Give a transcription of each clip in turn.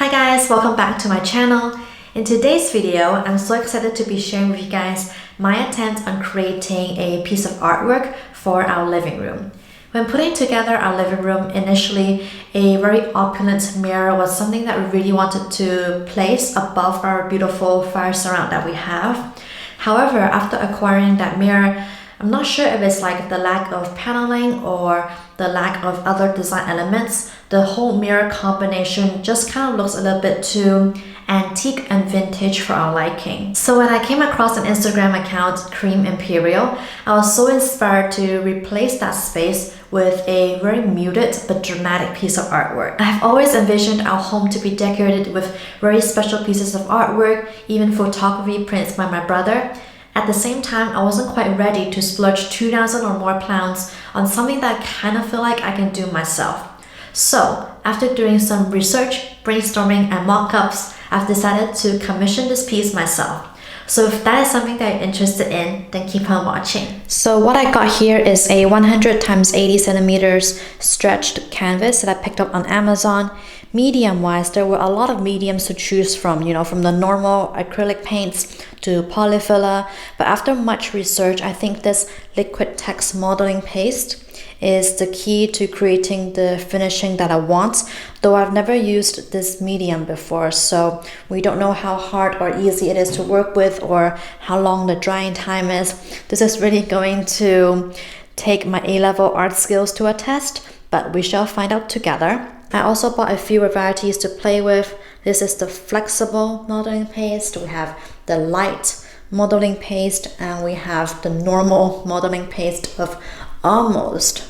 Hi guys, welcome back to my channel. In today's video, I'm so excited to be sharing with you guys my attempt on creating a piece of artwork for our living room. When putting together our living room, initially a very opulent mirror was something that we really wanted to place above our beautiful fire surround that we have. However, after acquiring that mirror, I'm not sure if it's like the lack of paneling or the lack of other design elements. The whole mirror combination just kind of looks a little bit too antique and vintage for our liking. So when I came across an Instagram account, Cream Imperial, I was so inspired to replace that space with a very muted but dramatic piece of artwork. I've always envisioned our home to be decorated with very special pieces of artwork, even photography prints by my brother. At the same time, I wasn't quite ready to splurge 2,000 or more pounds on something that I kind of feel like I can do myself. So, after doing some research, brainstorming, and mock-ups, I've decided to commission this piece myself. So if that is something that you're interested in, then keep on watching. So what I got here is a 100 x 80 centimeters stretched canvas that I picked up on Amazon. Medium-wise, there were a lot of mediums to choose from, from the normal acrylic paints to polyfiller. But after much research, I think this liquid text modeling paste is the key to creating the finishing that I want, though I've never used this medium before, so we don't know how hard or easy it is to work with or how long the drying time is. This is really going to take my A-level art skills to a test, but we shall find out together. I also bought a few varieties to play with. This is the flexible modeling paste, we have the light modeling paste, and we have the normal modeling paste of almost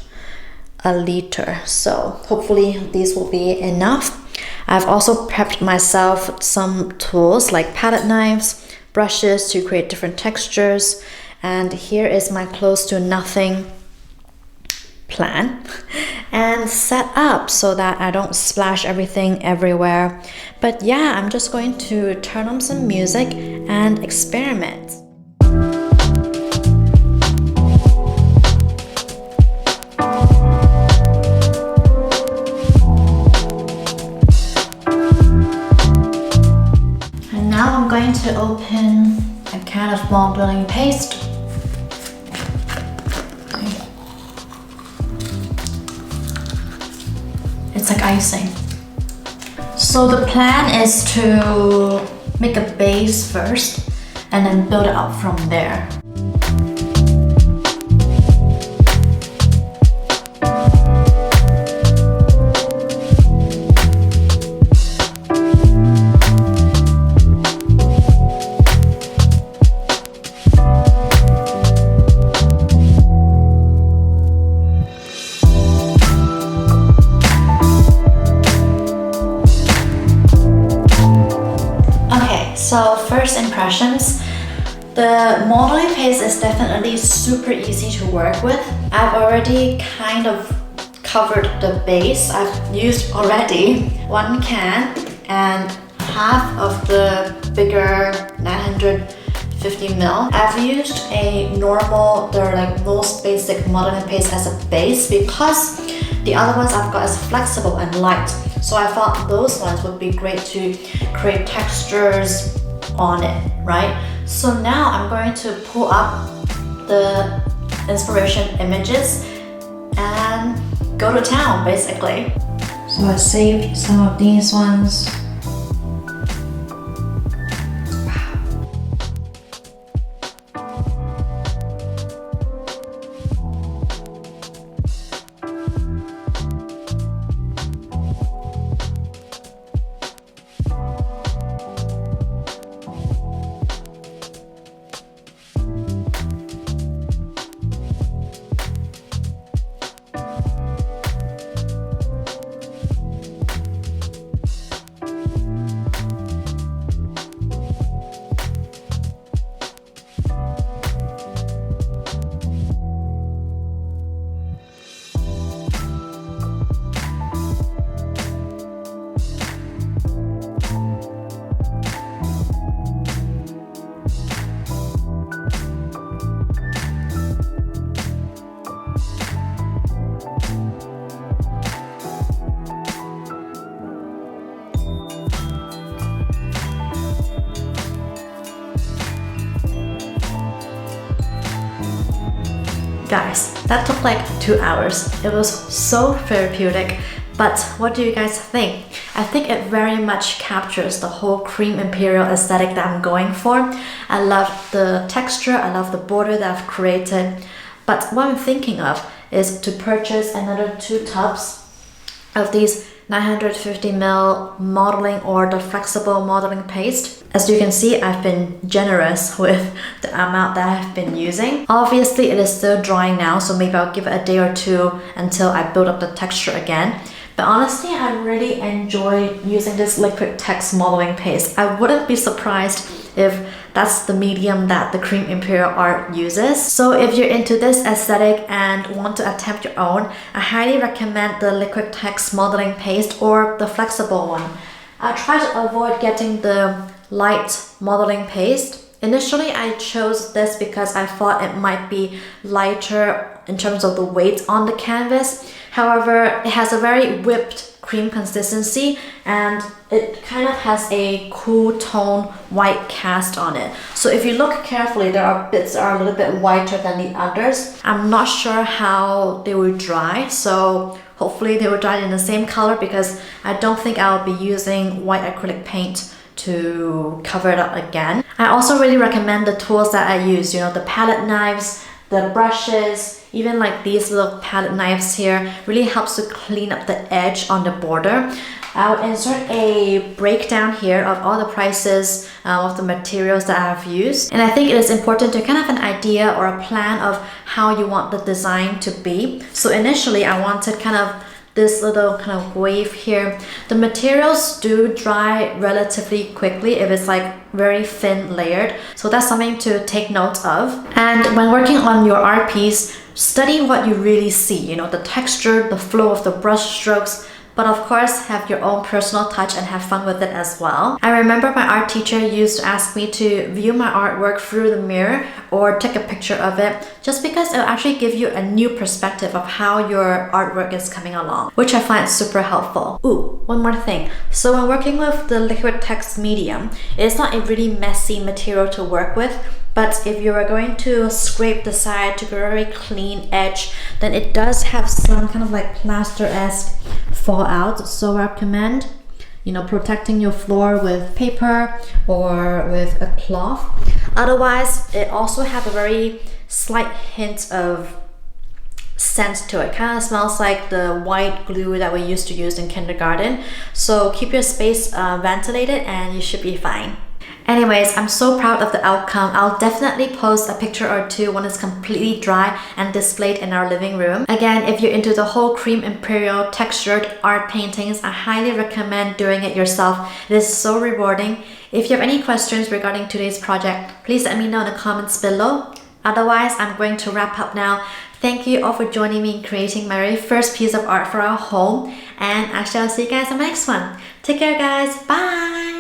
a liter. So hopefully these will be enough. I've also prepped myself some tools like palette knives, brushes to create different textures, and here is my close to nothing plan and set up so that I don't splash everything everywhere. But yeah, I'm just going to turn on some music and experiment. And now I'm going to open a can of modeling paste. It's like icing. So the plan is to make a base first and then build it up from there. So first impressions, the modeling paste is definitely super easy to work with. I've already kind of covered the base. I've used already 1 can and half of the bigger 950 ml. I've used a normal, the most basic modeling paste as a base because the other ones I've got is flexible and light. So I thought those ones would be great to create textures on it, right? So now I'm going to pull up the inspiration images and go to town, basically. So I saved some of these ones. Guys, that took like 2 hours. It was so therapeutic. But what do you guys think? I think it very much captures the whole cream imperial aesthetic that I'm going for. I love the texture, I love the border that I've created. But what I'm thinking of is to purchase another 2 tubs of these 950ml modeling or the flexible modeling paste. As you can see, I've been generous with the amount that I've been using. Obviously, it is still drying now, so maybe I'll give it a day or 2 until I build up the texture again. But honestly, I really enjoy using this liquid text modeling paste. I wouldn't be surprised if that's the medium that the Cream Imperial art uses. So if you're into this aesthetic and want to attempt your own, I highly recommend the liquid text modeling paste or the flexible one. I try to avoid getting the light modeling paste. Initially, I chose this because I thought it might be lighter in terms of the weight on the canvas. However, it has a very whipped cream consistency and it kind of has a cool tone white cast on it. So if you look carefully, there are bits that are a little bit whiter than the others. I'm not sure how they will dry, so hopefully they will dry in the same color because I don't think I'll be using white acrylic paint to cover it up again. I also really recommend the tools that I use, you know, the palette knives, the brushes, even like these little palette knives here really helps to clean up the edge on the border. I'll insert a breakdown here of all the prices of the materials that I've used. And I think it is important to kind of have an idea or a plan of how you want the design to be. So initially I wanted kind of this little kind of wave here. The materials do dry relatively quickly if it's like very thin layered. So that's something to take note of. And when working on your art piece, study what you really see, you know, the texture, the flow of the brush strokes, but of course have your own personal touch and have fun with it as well. I remember my art teacher used to ask me to view my artwork through the mirror or take a picture of it, just because it'll actually give you a new perspective of how your artwork is coming along, which I find super helpful. Ooh, one more thing. So when working with the liquid text medium, it's not a really messy material to work with, but if you are going to scrape the side to get a very clean edge, then it does have some kind of like plaster-esque fallout. So I recommend, you know, protecting your floor with paper or with a cloth. Otherwise, it also have a very slight hint of scent to it. Kind of smells like the white glue that we used to use in kindergarten. So keep your space ventilated and you should be fine. Anyways, I'm so proud of the outcome. I'll definitely post a picture or 2 when it's completely dry and displayed in our living room. Again, if you're into the whole Cream Imperial textured art paintings, I highly recommend doing it yourself. It is so rewarding. If you have any questions regarding today's project, please let me know in the comments below. Otherwise, I'm going to wrap up now. Thank you all for joining me in creating my very first piece of art for our home. And I shall see you guys in my next one. Take care, guys. Bye!